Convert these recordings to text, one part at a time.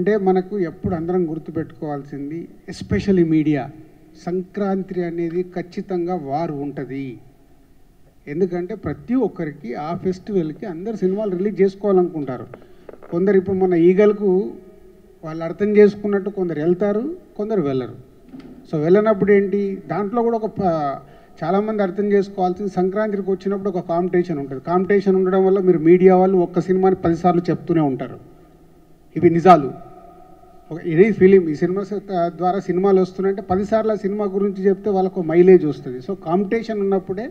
అంటే మనకు ఎప్పుడు అందరం గుర్తుపెట్టుకోవాల్సింది, ఎస్పెషల్లీ మీడియా, సంక్రాంతి అనేది ఖచ్చితంగా వార్ ఉంటుంది. ఎందుకంటే ప్రతి ఒక్కరికి ఆ ఫెస్టివల్కి అందరు సినిమాలు రిలీజ్ చేసుకోవాలనుకుంటారు. కొందరు ఇప్పుడు మన ఈగలకు వాళ్ళు అర్థం చేసుకున్నట్టు కొందరు వెళ్తారు, కొందరు వెళ్ళరు. సో వెళ్ళినప్పుడు ఏంటి, దాంట్లో కూడా చాలామంది అర్థం చేసుకోవాల్సింది, సంక్రాంతికి వచ్చినప్పుడు ఒక కాంపిటీషన్ ఉంటుంది. కాంపిటీషన్ ఉండడం వల్ల మీరు మీడియా వాళ్ళు ఒక్క సినిమాని 10 సార్లు చెప్తూనే ఉంటారు. ఇవి నిజాలు. ఇది ఫిలిం, ఈ సినిమా ద్వారా సినిమాలు వస్తున్నాయంటే 10 సార్లు ఆ సినిమా గురించి చెప్తే వాళ్ళకు మైలేజ్ వస్తుంది. సో కాంపిటీషన్ ఉన్నప్పుడే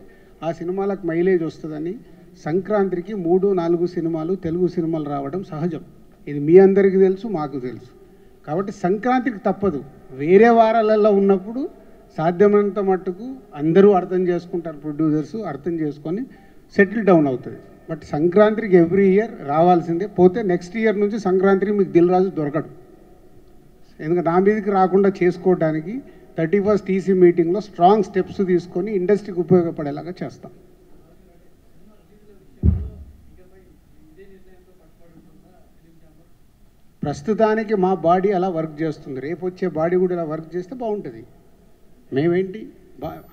ఆ సినిమాలకు మైలేజ్ వస్తుందని సంక్రాంతికి 3-4 సినిమాలు, తెలుగు సినిమాలు రావడం సహజం. ఇది మీ అందరికీ తెలుసు, మాకు తెలుసు. కాబట్టి సంక్రాంతికి తప్పదు. వేరే వారాలలో ఉన్నప్పుడు సాధ్యమైనంత మట్టుకు అందరూ అర్థం చేసుకుంటారు, ప్రొడ్యూసర్స్ అర్థం చేసుకొని సెటిల్ డౌన్ అవుతుంది. బట్ సంక్రాంతికి ఎవ్రీ ఇయర్ రావాల్సిందే. పోతే నెక్స్ట్ ఇయర్ నుంచి సంక్రాంతికి మీకు దిల్ రాజు దొరకడు. ఎందుకంటే నా మీదకి రాకుండా చేసుకోవడానికి 31st టీసీ మీటింగ్లో స్ట్రాంగ్ స్టెప్స్ తీసుకొని ఇండస్ట్రీకి ఉపయోగపడేలాగా చేస్తాం. ప్రస్తుతానికి మా బాడీ అలా వర్క్ చేస్తుంది. రేపు వచ్చే బాడీ కూడా ఇలా వర్క్ చేస్తే బాగుంటుంది. మేమేంటి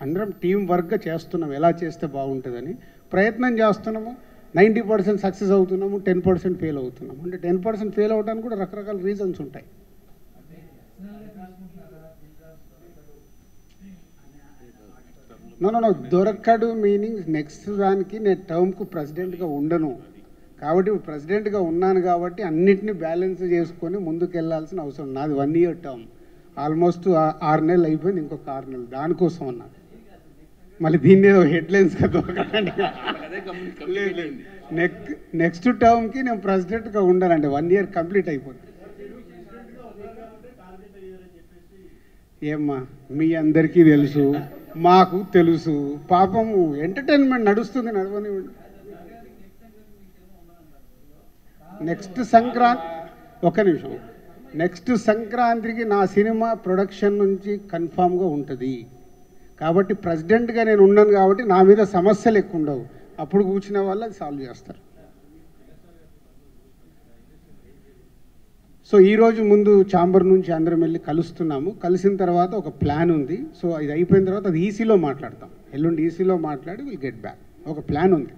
అందరం టీం వర్క్గా చేస్తున్నాం, ఎలా చేస్తే బాగుంటుందని ప్రయత్నం చేస్తున్నాము. 90% సక్సెస్ అవుతున్నాము, 10% ఫెయిల్ అవుతున్నాము. అంటే 10% ఫెయిల్ అవడానికి కూడా రకరకాల రీజన్స్ ఉంటాయి. నో దొరకడు మీనింగ్ నెక్స్ట్ దానికి నేను టర్మ్కు ప్రెసిడెంట్గా ఉండను. కాబట్టి ప్రెసిడెంట్గా ఉన్నాను కాబట్టి అన్నిటినీ బ్యాలెన్స్ చేసుకొని ముందుకు వెళ్ళాల్సిన అవసరం. నాది 1 ఇయర్ టర్మ్, ఆల్మోస్ట్ 6 నెలలు అయిపోయింది, ఇంకొక 6 నెలలు దానికోసం అన్నా. మళ్ళీ దీన్ని ఏదో హెడ్లైన్స్గా దొరకకండి. నెక్స్ట్ టర్మ్కి నేను ప్రెసిడెంట్గా ఉండాలంటే 1 ఇయర్ కంప్లీట్ అయిపోతుంది. ఏమ్మా మీ అందరికీ తెలుసు, మాకు తెలుసు. పాపము ఎంటర్టైన్మెంట్ నడుస్తుంది, నడవనివ్వండి. నెక్స్ట్ సంక్రాంతికి నా సినిమా ప్రొడక్షన్ నుంచి కన్ఫామ్గా ఉంటుంది. కాబట్టి ప్రెసిడెంట్గా నేను ఉన్నాను కాబట్టి నా మీద సమస్యలు ఎక్కువ ఉండవు. అప్పుడు కూర్చునే వాళ్ళు అది సాల్వ్ చేస్తారు. సో ఈరోజు ముందు ఛాంబర్ నుంచి అందరం వెళ్ళి కలుస్తున్నాము. కలిసిన తర్వాత ఒక ప్లాన్ ఉంది. సో ఇది అయిపోయిన తర్వాత అది ఈసీలో మాట్లాడతాం. ఎల్లుండి ఈసీలో మాట్లాడి విల్ గెట్ బ్యాక్. ఒక ప్లాన్ ఉంది.